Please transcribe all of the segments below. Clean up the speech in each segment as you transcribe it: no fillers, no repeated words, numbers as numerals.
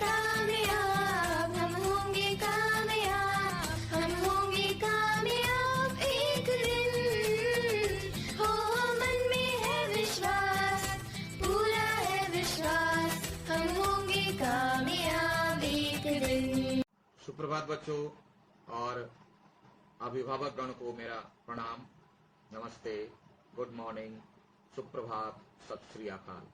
कामयाब, हम होंगे कामयाब, हम होंगे कामयाब एक दिन। हो मन में है विश्वास, पूरा है विश्वास, हम होंगे कामयाब एक दिन। सुप्रभात बच्चों और अभिभावक गण को मेरा प्रणाम, नमस्ते, गुड मॉर्निंग, सुप्रभात, सत श्री अकाल।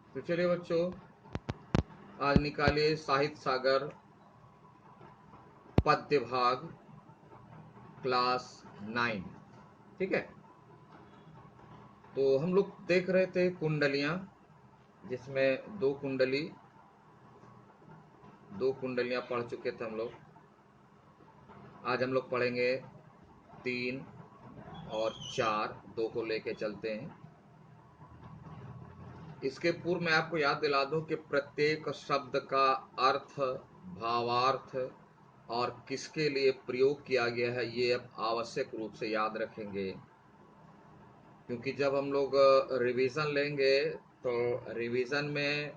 तो चलिए बच्चों, आज निकालिए साहित्य सागर पद्य भाग क्लास 9। ठीक है, तो हम लोग देख रहे थे कुंडलियां, जिसमें दो कुंडलियां पढ़ चुके थे हम लोग। आज हम लोग पढ़ेंगे 3 और 4, 2 को लेके चलते हैं। इसके पूर्व मैं आपको याद दिला दूं कि प्रत्येक शब्द का अर्थ, भावार्थ और किसके लिए प्रयोग किया गया है ये अब आवश्यक रूप से याद रखेंगे, क्योंकि जब हम लोग रिवीजन लेंगे तो रिवीजन में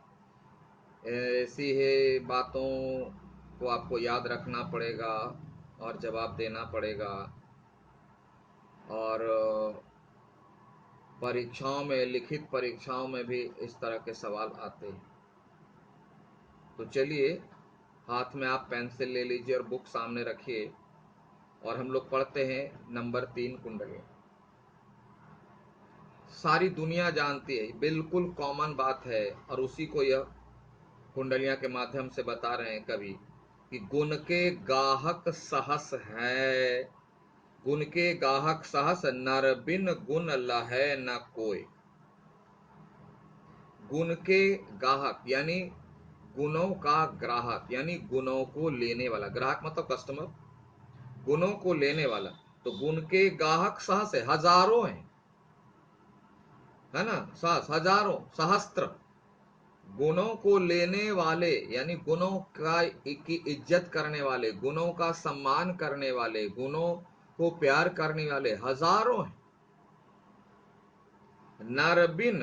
ऐसी ही बातों को आपको याद रखना पड़ेगा और जवाब देना पड़ेगा। और परीक्षाओं में, लिखित परीक्षाओं में भी इस तरह के सवाल आते हैं। तो चलिए, हाथ में आप पेंसिल ले लीजिए और बुक सामने रखिए और हम लोग पढ़ते हैं नंबर 3 कुंडली। सारी दुनिया जानती है, बिल्कुल कॉमन बात है, और उसी को यह कुंडलियां के माध्यम से बता रहे हैं कवि कि गुण के गाहक सहस है, गुण के गाहक सहस, नर बिन गुण लहै न कोय। गुण के गाहक यानी गुणों का ग्राहक, यानी गुणों को लेने वाला। ग्राहक मतलब कस्टमर, गुणों को लेने वाला। तो गुण के गाहक सहस है, हजारों हैं, है ना, सहस हजारों, सहस्त्र। गुणों को लेने वाले यानी गुणों का की इज्जत करने वाले, गुणों का सम्मान करने वाले, गुणों को प्यार करने वाले हजारों हैं। नर बिन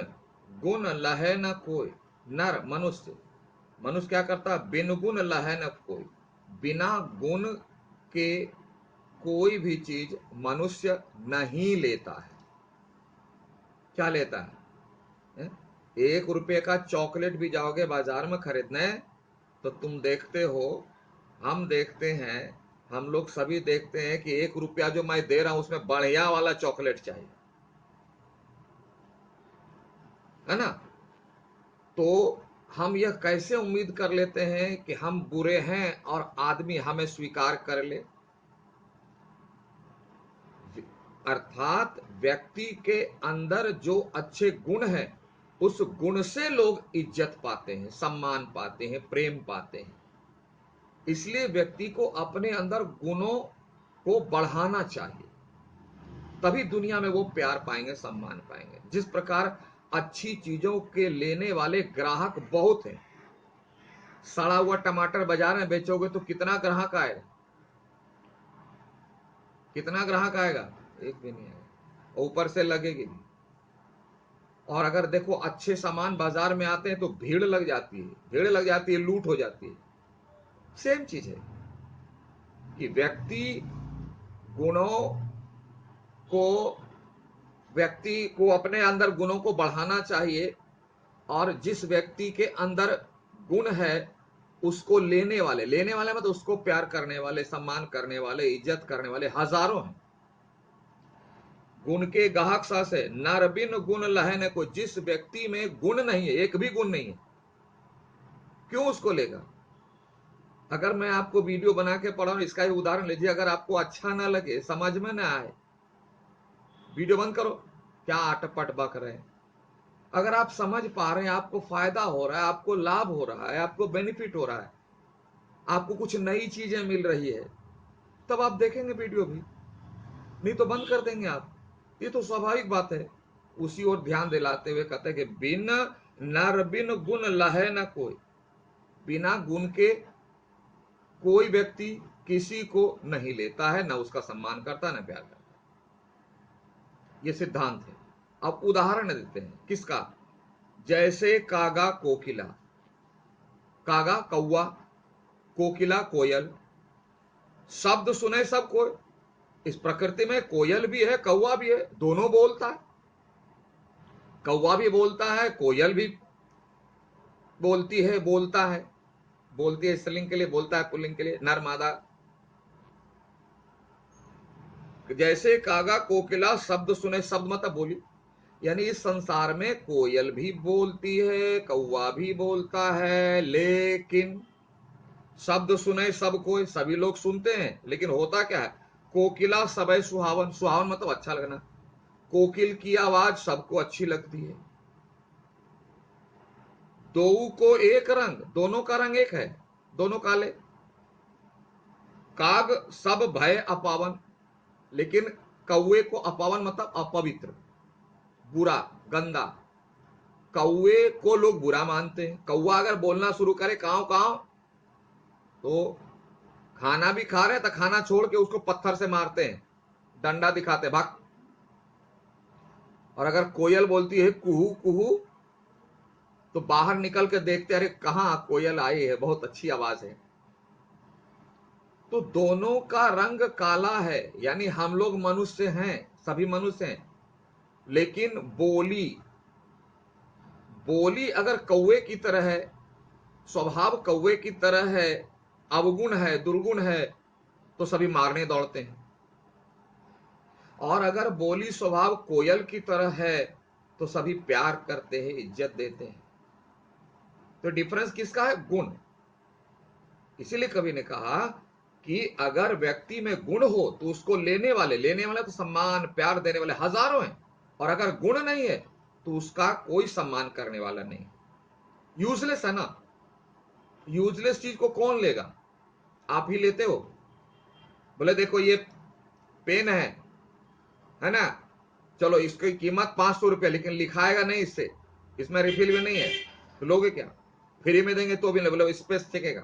गुण लहै न कोई। नर मनुष्य, मनुष्य क्या करता है? बिन गुण लहै न कोई। बिना गुण के कोई भी चीज मनुष्य नहीं लेता है। क्या लेता है? 1 रुपये का चॉकलेट भी जाओगे बाजार में खरीदने तो तुम देखते हो, हम देखते हैं, हम लोग सभी देखते हैं कि 1 रुपया जो मैं दे रहा हूं उसमें बढ़िया वाला चॉकलेट चाहिए, है ना। तो हम यह कैसे उम्मीद कर लेते हैं कि हम बुरे हैं और आदमी हमें स्वीकार कर ले? अर्थात व्यक्ति के अंदर जो अच्छे गुण हैं, उस गुण से लोग इज्जत पाते हैं, सम्मान पाते हैं, प्रेम पाते हैं। इसलिए व्यक्ति को अपने अंदर गुणों को बढ़ाना चाहिए, तभी दुनिया में वो प्यार पाएंगे, सम्मान पाएंगे। जिस प्रकार अच्छी चीजों के लेने वाले ग्राहक बहुत हैं। सड़ा हुआ टमाटर बाजार में बेचोगे तो कितना ग्राहक आएगा? कितना ग्राहक आएगा? एक भी नहीं आएगा, ऊपर से लगेगी भी। और अगर देखो अच्छे सामान बाजार में आते हैं तो भीड़ लग जाती है, भीड़ लग जाती है, लूट हो जाती है। सेम चीज है कि व्यक्ति को अपने अंदर गुणों को बढ़ाना चाहिए, और जिस व्यक्ति के अंदर गुण है उसको लेने वाले मतलब उसको प्यार करने वाले, सम्मान करने वाले, इज्जत करने वाले हजारों हैं। गुण के गाहक सा से नर बिन गुण लहे न कोई। जिस व्यक्ति में गुण नहीं है, एक भी गुण नहीं है, क्यों उसको लेगा? अगर मैं आपको वीडियो बना के पढ़ाऊं, इसका ही उदाहरण लीजिए, अगर आपको अच्छा ना लगे, समझ में ना आए, वीडियो बंद करो। क्या अटपट बक रहे हैं? अगर आप समझ पा रहे हैं, आपको फायदा हो रहा है, आपको लाभ हो रहा है, आपको बेनिफिट हो रहा है, आपको कुछ नई चीजें मिल रही है, तब आप देखेंगे वीडियो भी, नहीं तो बंद कर देंगे आप। ये तो स्वाभाविक बात है। उसी ओर ध्यान दिलाते हुए कहते हैं कि बिन नर बिन गुण लहे न कोई। बिना गुण के कोई व्यक्ति किसी को नहीं लेता है, न उसका सम्मान करता, न प्यार करता। ये सिद्धांत है। अब उदाहरण देते हैं किसका? जैसे कागा कोकिला। कागा कौवा, कोकिला कोयल। शब्द सुने सब कोई। इस प्रकृति में कोयल भी है, कौवा भी है, दोनों बोलता है। कौवा भी बोलता है, कोयल भी बोलती है, बोलता है। बोलती है स्त्रीलिंग के लिए, बोलता है पुल्लिंग के लिए, नर मादा। जैसे कागा कोकिला शब्द सुने, शब्द मतलब बोली, यानी इस संसार में कोयल भी बोलती है, कौवा भी बोलता है, लेकिन शब्द सुने सब कोई, सभी लोग सुनते हैं, लेकिन होता क्या है? कोकिला सबे सुहावन। सुहावन मतलब अच्छा लगना। कोकिल की आवाज सबको अच्छी लगती है। दो को एक रंग, दोनों का रंग एक है, दोनों काले। काग सब भय अपावन, लेकिन कौवे को अपावन मतलब अपवित्र, बुरा, गंदा। कौवे को लोग बुरा मानते हैं। कौवा अगर बोलना शुरू करे काव काव, तो खाना भी खा रहे तो खाना छोड़ के उसको पत्थर से मारते हैं, डंडा दिखाते, भाग। और अगर कोयल बोलती है कुहू कुहू, तो बाहर निकल के देखते, अरे कहां कोयल आई है, बहुत अच्छी आवाज है। तो दोनों का रंग काला है, यानी हम लोग मनुष्य हैं, सभी मनुष्य हैं, लेकिन बोली बोली अगर कौवे की तरह है, स्वभाव कौवे की तरह है, अवगुण है, दुर्गुण है, तो सभी मारने दौड़ते हैं। और अगर बोली स्वभाव कोयल की तरह है, तो सभी प्यार करते हैं, इज्जत देते हैं। तो डिफरेंस किसका है? गुण। इसीलिए कवि ने कहा कि अगर व्यक्ति में गुण हो तो उसको लेने वाले तो सम्मान प्यार देने वाले हजारों हैं, और अगर गुण नहीं है तो उसका कोई सम्मान करने वाला नहीं। यूजलेस है ना। यूजलेस चीज को कौन लेगा? आप ही लेते हो। बोले देखो ये पेन है ना, चलो इसकी कीमत 500 रुपया, लेकिन लिखाएगा नहीं इससे, इसमें रिफिल भी नहीं है, तो लोगे क्या? फ्री में देंगे तो भी नहीं, बोले स्पेस फेंकेगा।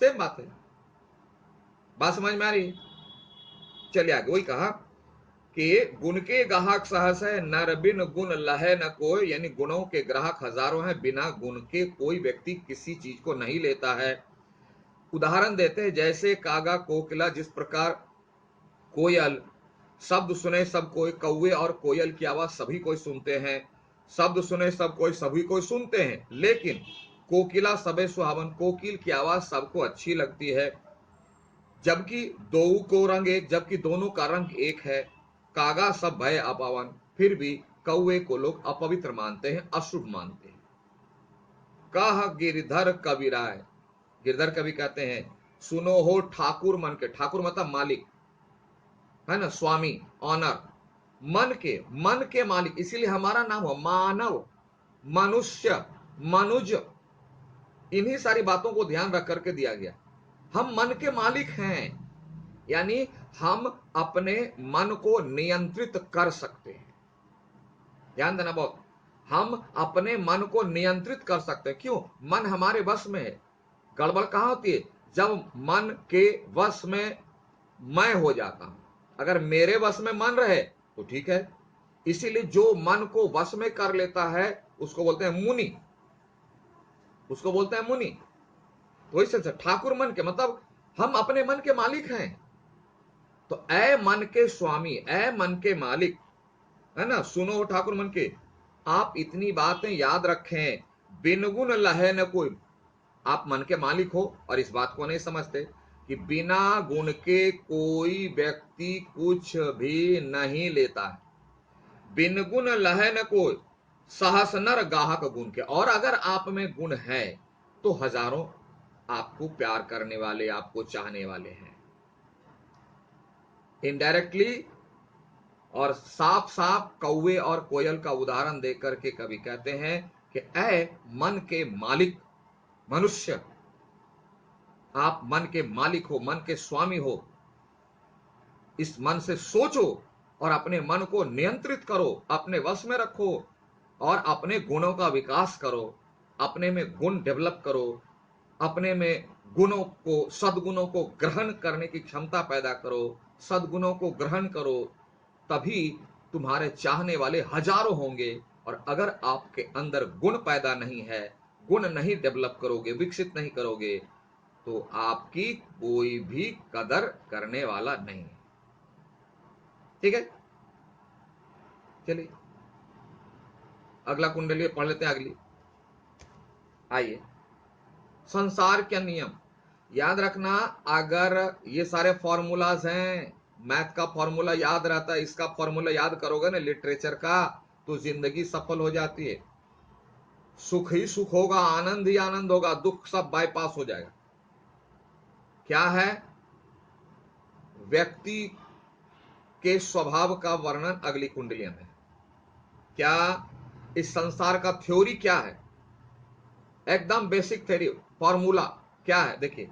सेम बात है। बात समझ में आ रही? चलिए आगे। वही कहा कि गुण के ग्राहक सहस है, नर बिन गुण लहे न कोई। यानी गुणों के ग्राहक हजारों हैं, बिना गुण के कोई व्यक्ति किसी चीज को नहीं लेता है। उदाहरण देते हैं, जैसे कागा कोकिला, जिस प्रकार कोयल शब्द सुने सब कोई, कौवे और कोयल की आवाज सभी कोई सुनते हैं। शब्द सुने सब कोई, सभी कोई सुनते हैं, लेकिन कोकिला सबे सुहावन, कोकिल की आवाज सबको अच्छी लगती है। जबकि दो को रंग एक, जबकि दोनों का रंग एक है। कागा सब भय अपावन, फिर भी कौवे को लोग अपवित्र मानते हैं, अशुभ मानते हैं। कह गिरधर कविराय। गिरधर कवि कहते हैं, सुनो हो ठाकुर मन के। ठाकुर मतलब मालिक है ना, स्वामी, ऑनर। मन के मालिक, इसीलिए हमारा नाम हो मानव, मनुष्य, मनुज। इन्हीं सारी बातों को ध्यान रख करके दिया गया। हम मन के मालिक हैं, यानी हम अपने मन को नियंत्रित कर सकते हैं। ध्यान देना बहुत। हम अपने मन को नियंत्रित कर सकते हैं। क्यों? मन हमारे वश में है। गड़बड़ कहां होती है? जब मन के वश में मैं हो जाता हूं। अगर मेरे वश में मन रहे तो ठीक है। इसीलिए जो मन को वश में कर लेता है उसको बोलते हैं मुनि, उसको बोलते हैं मुनि। तो इस ठाकुर मन के मतलब हम अपने मन के मालिक हैं। तो ऐ मन के स्वामी, ऐ मन के मालिक, है ना, सुनो ठाकुर मन के। आप इतनी बातें याद रखें, बिन गुण लहे न कोई। आप मन के मालिक हो और इस बात को नहीं समझते, कि बिना गुण के कोई व्यक्ति कुछ भी नहीं लेता है। बिन गुण लहे न कोई, सहस नर गाहक गुण के। और अगर आप में गुण है तो हजारों आपको प्यार करने वाले, आपको चाहने वाले हैं। इनडायरेक्टली और साफ साफ कौवे और कोयल का उदाहरण देकर के कवि कहते हैं कि ऐ मन के मालिक मनुष्य, आप मन के मालिक हो, मन के स्वामी हो। इस मन से सोचो और अपने मन को नियंत्रित करो, अपने वश में रखो और अपने गुणों का विकास करो, अपने में गुण डेवलप करो, अपने में गुणों को, सद्गुणों को ग्रहण करने की क्षमता पैदा करो, सद्गुणों को ग्रहण करो। तभी तुम्हारे चाहने वाले हजारों होंगे। और अगर आपके अंदर गुण पैदा नहीं है, गुण नहीं डेवलप करोगे, विकसित नहीं करोगे, तो आपकी कोई भी कदर करने वाला नहीं है। ठीक है, चलिए अगला कुंडली पढ़ लेते हैं। अगली आइए, संसार के नियम। याद रखना, अगर ये सारे फॉर्मूलाज हैं, मैथ का फॉर्मूला याद रहता है, इसका फॉर्मूला याद करोगे ना लिटरेचर का, तो जिंदगी सफल हो जाती है। सुख ही सुख होगा, आनंद ही आनंद होगा, दुख सब बाईपास हो जाएगा। क्या है? व्यक्ति के स्वभाव का वर्णन अगली कुंडलियों में। क्या इस संसार का थ्योरी क्या है? एकदम बेसिक थ्योरी, फॉर्मूला क्या है? देखिए,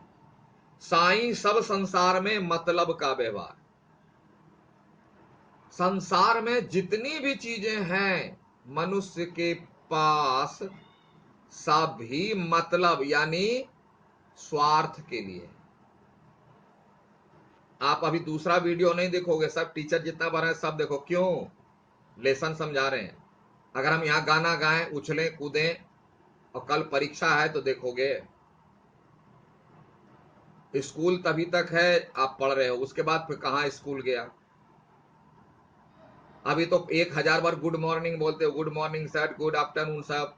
साईं सब संसार में मतलब का व्यवहार। संसार में जितनी भी चीजें हैं मनुष्य के पास, सभी मतलब यानी स्वार्थ के लिए। आप अभी दूसरा वीडियो नहीं देखोगे, सब टीचर जितना बना है सब देखो। क्यों? लेसन समझा रहे हैं। अगर हम यहां गाना गाएं, उछलें कूदें और कल परीक्षा है तो देखोगे। स्कूल तभी तक है आप पढ़ रहे हो, उसके बाद फिर कहां स्कूल गया। अभी तो 1000 बार गुड मॉर्निंग बोलते हो, good morning sir, good afternoon sir.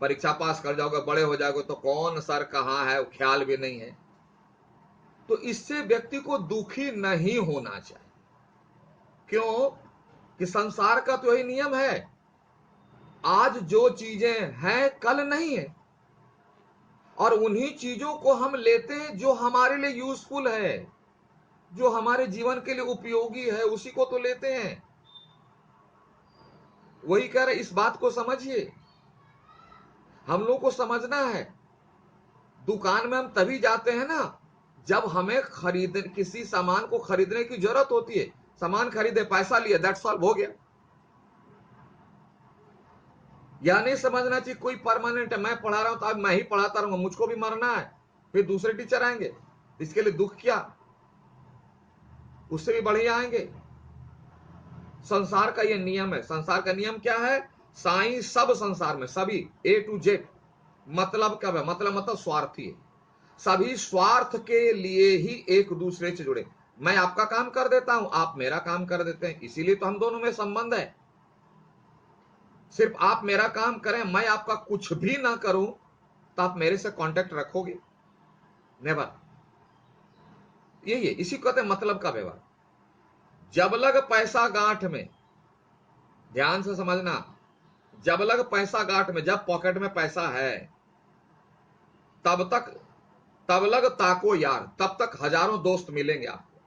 परीक्षा पास कर जाओगे, बड़े हो जाओगे तो कौन सर कहाँ है ख्याल भी नहीं है। तो इससे व्यक्ति को दुखी नहीं होना चाहिए। क्यों? कि संसार का तो यही नियम है, आज जो चीजें हैं कल नहीं है। और उन्हीं चीजों को हम लेते हैं जो हमारे लिए यूजफुल है, जो हमारे जीवन के लिए उपयोगी है, उसी को तो लेते हैं। वही कह रहे, इस बात को समझिए, हम लोग को समझना है। दुकान में हम तभी जाते हैं ना जब हमें किसी सामान को खरीदने की जरूरत होती है। सामान खरीदे, पैसा लिए, दैट्स ऑल, हो गया। यह नहीं समझना चाहिए कोई परमानेंट है, मैं पढ़ा रहा हूं तो अब मैं ही पढ़ाता रहूंगा, मुझको भी मरना है, फिर दूसरे टीचर आएंगे, इसके लिए दुख क्या, उससे भी बढ़िया आएंगे। संसार का यह नियम है। संसार का नियम क्या है? साईं सब संसार में, सभी ए टू जेड मतलब क्या है? मतलब स्वार्थी है। सभी स्वार्थ के लिए ही एक दूसरे से जुड़े। मैं आपका काम कर देता हूं, आप मेरा काम कर देते हैं, इसीलिए तो हम दोनों में संबंध है। सिर्फ आप मेरा काम करें, मैं आपका कुछ भी ना करूं, तो आप मेरे से कांटेक्ट रखोगे? नेवर। यही है, इसी को कहते हैं मतलब का व्यवहार। जब लग पैसा गांठ में, ध्यान से समझना, जब लग पैसा गांठ में, जब पॉकेट में पैसा है तब लग ताको यार, तब तक हजारों दोस्त मिलेंगे आपको,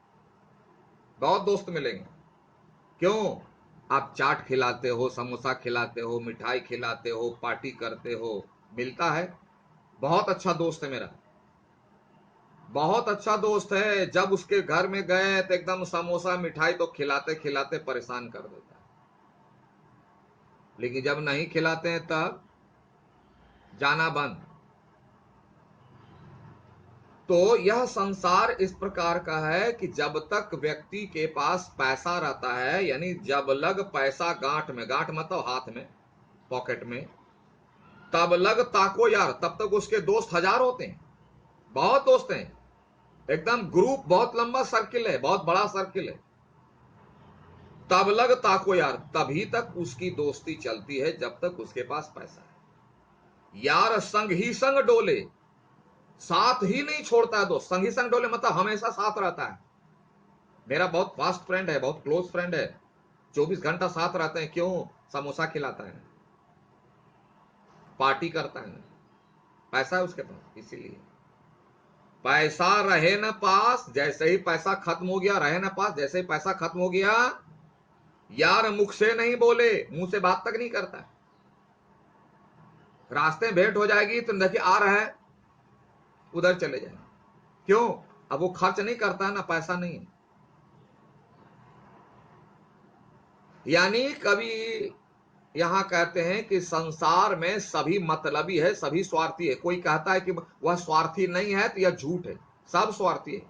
बहुत दोस्त मिलेंगे। क्यों? आप चाट खिलाते हो, समोसा खिलाते हो, मिठाई खिलाते हो, पार्टी करते हो, मिलता है। बहुत अच्छा दोस्त है मेरा, बहुत अच्छा दोस्त है। जब उसके घर में गए तो एकदम समोसा मिठाई तो खिलाते खिलाते परेशान कर देता है, लेकिन जब नहीं खिलाते हैं तब जाना बंद। तो यह संसार इस प्रकार का है कि जब तक व्यक्ति के पास पैसा रहता है, यानी जब लग पैसा गांठ में, गांठ मतलब हाथ में, पॉकेट में, तब लग ताको यार, तब तक उसके दोस्त हजार होते हैं, बहुत दोस्त हैं, एकदम ग्रुप, बहुत लंबा सर्किल है, बहुत बड़ा सर्किल है। तब लग ताको यार, तभी तक उसकी दोस्ती चलती है जब तक उसके पास पैसा है। यार संग ही संग डोले, साथ ही नहीं छोड़ता है दोस्त, संगी संग डोले मतलब हमेशा साथ रहता है। मेरा बहुत फास्ट फ्रेंड है, बहुत क्लोज फ्रेंड है, 24 घंटा साथ रहते हैं। क्यों? समोसा खिलाता है, पार्टी करता है, पैसा है उसके पास। इसीलिए पैसा रहे न पास, जैसे ही पैसा खत्म हो गया, रहे न पास, जैसे ही पैसा खत्म हो गया, यार मुख से नहीं बोले, मुंह से बात तक नहीं करता। रास्ते में भेंट हो जाएगी तो देखिए आ रहा है, उधर चले जाए। क्यों? अब वो खर्च नहीं करता है ना, पैसा नहीं है। यानी कभी यहां कहते हैं कि संसार में सभी मतलबी है, सभी स्वार्थी है। कोई कहता है कि वह स्वार्थी नहीं है तो यह झूठ है, सब स्वार्थी है।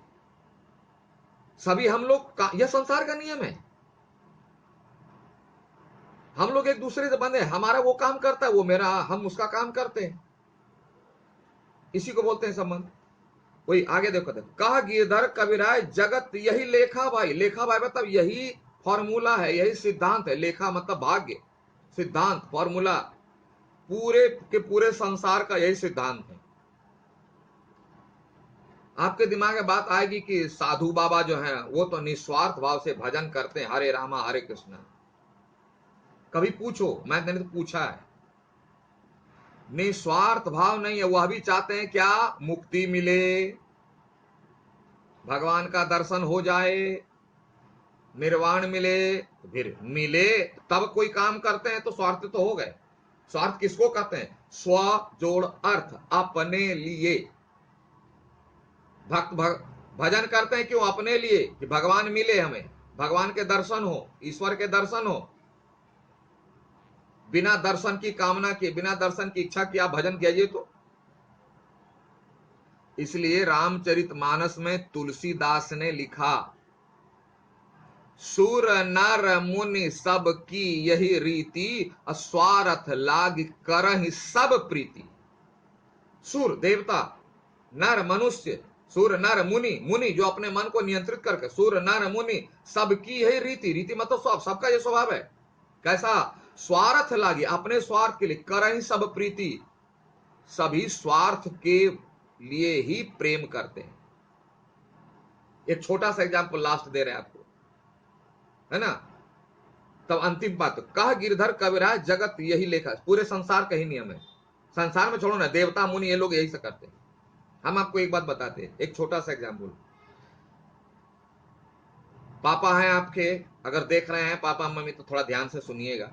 सभी हम लोग का, यह संसार का नियम है। हम लोग एक दूसरे से बंधे, हमारा वो काम करता है, वो मेरा, हम उसका काम करते हैं। इसी को बोलते हैं संबंध। वही आगे देखो, कहा गिरधर कविराय जगत यही लेखा भाई। लेखा भाई मतलब यही फॉर्मूला है, यही सिद्धांत है। लेखा मतलब भाग्य, सिद्धांत, फॉर्मूला, पूरे के पूरे संसार का यही सिद्धांत है। आपके दिमाग में बात आएगी कि साधु बाबा जो हैं वो तो निस्वार्थ भाव से भजन करते हैं, हरे रामा हरे कृष्णा। कभी पूछो, मैंने तो पूछा है, निस्वार्थ भाव नहीं है। वह भी चाहते हैं क्या? मुक्ति मिले, भगवान का दर्शन हो जाए, निर्वाण मिले। फिर मिले तब कोई काम करते हैं तो स्वार्थ तो हो गए। स्वार्थ किसको कहते हैं? स्व जोड़ अर्थ, अपने लिए। भक्त भजन करते हैं क्यों? अपने लिए, कि भगवान मिले, हमें भगवान के दर्शन हो, ईश्वर के दर्शन हो। बिना दर्शन की कामना किए, बिना दर्शन की इच्छा की आप भजन कीजिए तो। इसलिए रामचरितमानस में तुलसीदास ने लिखा, सुर नर मुनि सब की यही रीति, स्वार्थ लाग करहि सब प्रीति। सुर देवता, नर मनुष्य, सुर नर मुनि, मुनि जो अपने मन को नियंत्रित करके, सुर नर मुनि सबकी यही रीति, रीति मतलब स्वभाव, सबका ये स्वभाव है। कैसा? स्वार्थ लागी, अपने स्वार्थ के लिए, करहि सब प्रीति, सभी स्वार्थ के लिए ही प्रेम करते हैं। एक छोटा सा एग्जाम्पल लास्ट दे रहे हैं आपको, है ना। तब अंतिम बात, कह गिरधर कविराज जगत यही लेखा। पूरे संसार का ही नियम है। संसार में छोड़ो ना, देवता मुनि ये लोग यही से करते हैं। हम आपको एक बात बताते हैं, एक छोटा सा एग्जाम्पल। पापा हैं आपके, अगर देख रहे हैं पापा मम्मी तो थोड़ा ध्यान से सुनिएगा।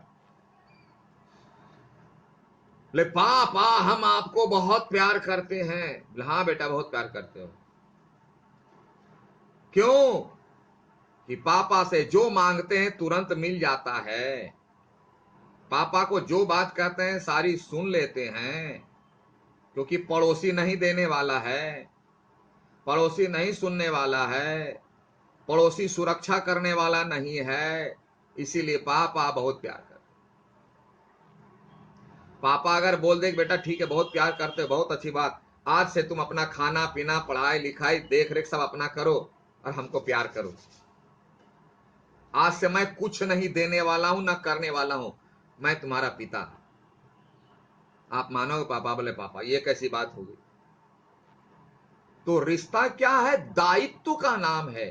ले पापा हम आपको बहुत प्यार करते हैं। हाँ बेटा बहुत प्यार करते हो। क्यों? कि पापा से जो मांगते हैं तुरंत मिल जाता है। पापा को जो बात कहते हैं सारी सुन लेते हैं, क्योंकि पड़ोसी नहीं देने वाला है, पड़ोसी नहीं सुनने वाला है, पड़ोसी सुरक्षा करने वाला नहीं है। इसीलिए पापा बहुत प्यार करते। पापा अगर बोल दे बेटा ठीक है बहुत प्यार करते हो, बहुत अच्छी बात, आज से तुम अपना खाना पीना पढ़ाई लिखाई देख रेख सब अपना करो और हमको प्यार करो, आज से मैं कुछ नहीं देने वाला हूं ना करने वाला हूं, मैं तुम्हारा पिता। आप मानोगे? पापा बोले पापा ये कैसी बात होगी? तो रिश्ता क्या है? दायित्व का नाम है।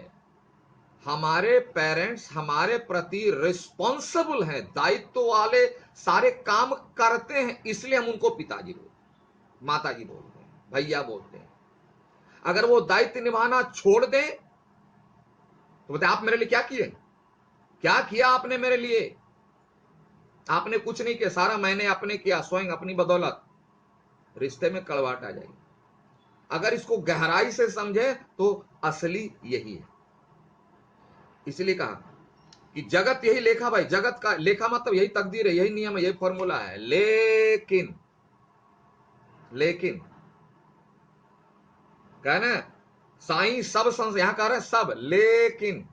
हमारे पेरेंट्स हमारे प्रति रिस्पॉन्सिबल हैं, दायित्व वाले, सारे काम करते हैं, इसलिए हम उनको पिताजी बोलते, माताजी बोलते हैं, भैया बोलते हैं। अगर वो दायित्व निभाना छोड़ दें तो बोलते आप मेरे लिए क्या किए? क्या किया आपने मेरे लिए? आपने कुछ नहीं किया, सारा मैंने अपने किया, स्वयं अपनी बदौलत। रिश्ते में कड़वाहट आ जाएगी। अगर इसको गहराई से समझे तो असली यही है। इसलिए कहा कि जगत यही लेखा भाई। जगत का लेखा मतलब यही तकदीर है, यही नियम है, यही फॉर्मूला है। लेकिन लेकिन कहना साईं सब संस यहां कह रहे हैं सब, लेकिन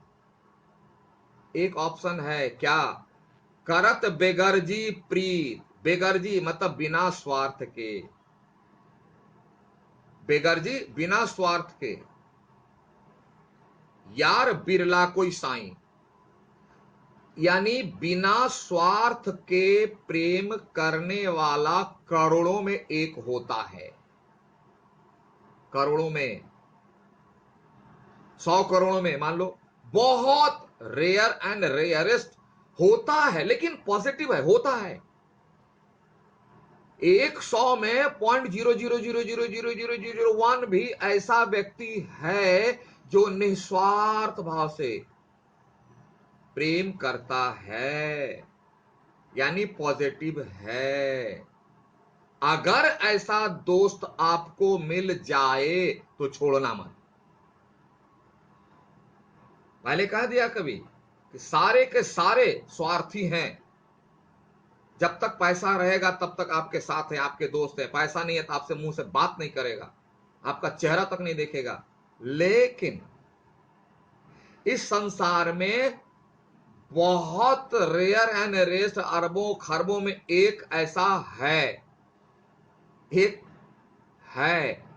एक ऑप्शन है क्या? करत बेगरजी प्रीत। बेगरजी मतलब बिना स्वार्थ के, बेगरजी बिना स्वार्थ के। यार बिरला कोई साईं, यानी बिना स्वार्थ के प्रेम करने वाला करोड़ों में एक होता है। करोड़ों में, 100 करोड़ों में, मान लो, बहुत रेयर एंड रेयरेस्ट होता है, लेकिन पॉजिटिव है, होता है। 100 में 0.00000001 भी ऐसा व्यक्ति है जो निस्वार्थ भाव से प्रेम करता है, यानी पॉजिटिव है। अगर ऐसा दोस्त आपको मिल जाए तो छोड़ना मत। पहले कह दिया कभी कि सारे के सारे स्वार्थी हैं। जब तक पैसा रहेगा तब तक आपके साथ है, आपके दोस्त है। पैसा नहीं है तो आपसे मुंह से बात नहीं करेगा, आपका चेहरा तक नहीं देखेगा। लेकिन इस संसार में बहुत रेयर एंड रेस्ट, अरबों खरबों में एक ऐसा है, एक है।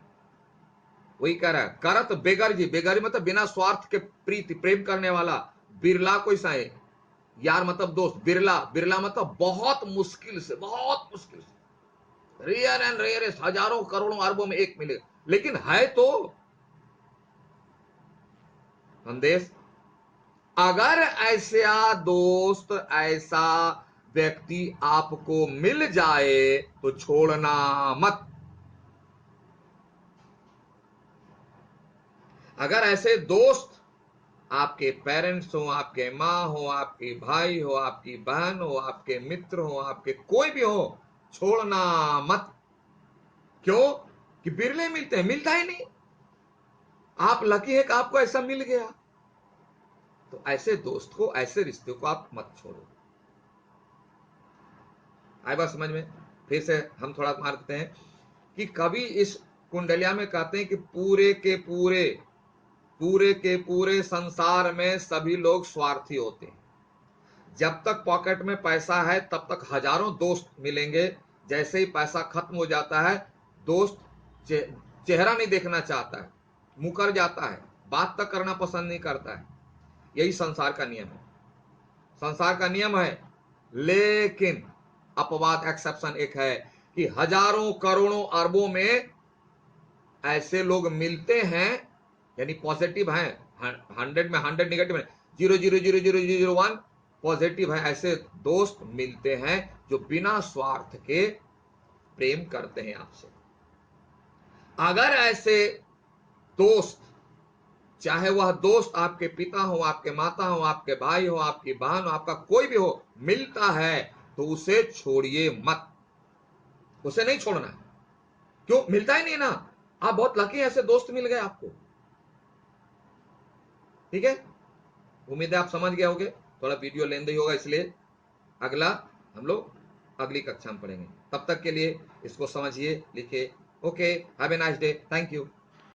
वही कह रहा है, करत बेगर जी, बेगरी मतलब बिना स्वार्थ के प्रीति, प्रेम करने वाला। बिरला कोई सा है यार, मतलब दोस्त। बिरला, बिरला मतलब बहुत मुश्किल से, बहुत मुश्किल से, रेयर एंड रेयरेस्ट, हजारों करोड़ों अरबों में एक मिले, लेकिन है तो। संदेश, अगर ऐसा दोस्त, ऐसा व्यक्ति आपको मिल जाए तो छोड़ना मत। अगर ऐसे दोस्त आपके पेरेंट्स हो, आपके माँ हो, आपके भाई हो, आपकी बहन हो, आपके मित्र हो, आपके कोई भी हो, छोड़ना मत। क्यों? कि बिरले मिलते हैं, मिलता ही नहीं। आप लकी है कि आपको ऐसा मिल गया। तो ऐसे दोस्त को, ऐसे रिश्ते को आप मत छोड़ो। आए बात समझ में? फिर से हम थोड़ा मारते हैं कि कभी इस कुंडलिया में कहते हैं कि पूरे के पूरे, पूरे के पूरे संसार में सभी लोग स्वार्थी होते हैं। जब तक पॉकेट में पैसा है तब तक हजारों दोस्त मिलेंगे। जैसे ही पैसा खत्म हो जाता है, दोस्त चेहरा नहीं देखना चाहता है, मुकर जाता है, बात तक करना पसंद नहीं करता है। यही संसार का नियम है, संसार का नियम है। लेकिन अपवाद, एक्सेप्शन एक है कि हजारों करोड़ों अरबों में ऐसे लोग मिलते हैं, यानी पॉजिटिव हैं। 100 में 100 निगेटिव है, 0.0000001 पॉजिटिव है। ऐसे दोस्त मिलते हैं जो बिना स्वार्थ के प्रेम करते हैं आपसे। अगर ऐसे दोस्त, चाहे वह दोस्त आपके पिता हो, आपके माता हो, आपके भाई हो, आपकी बहन हो, आपका कोई भी हो, मिलता है तो उसे छोड़िए मत। उसे नहीं छोड़ना। क्यों? मिलता ही नहीं ना। आप बहुत लकी, ऐसे दोस्त मिल गए आपको। ठीक है, उम्मीद है आप समझ गए होंगे। थोड़ा वीडियो लेंदी होगा, इसलिए अगला हम लोग अगली कक्षा में पढ़ेंगे। तब तक के लिए इसको समझिए, लिखिए। Okay, have a nice day, thank you.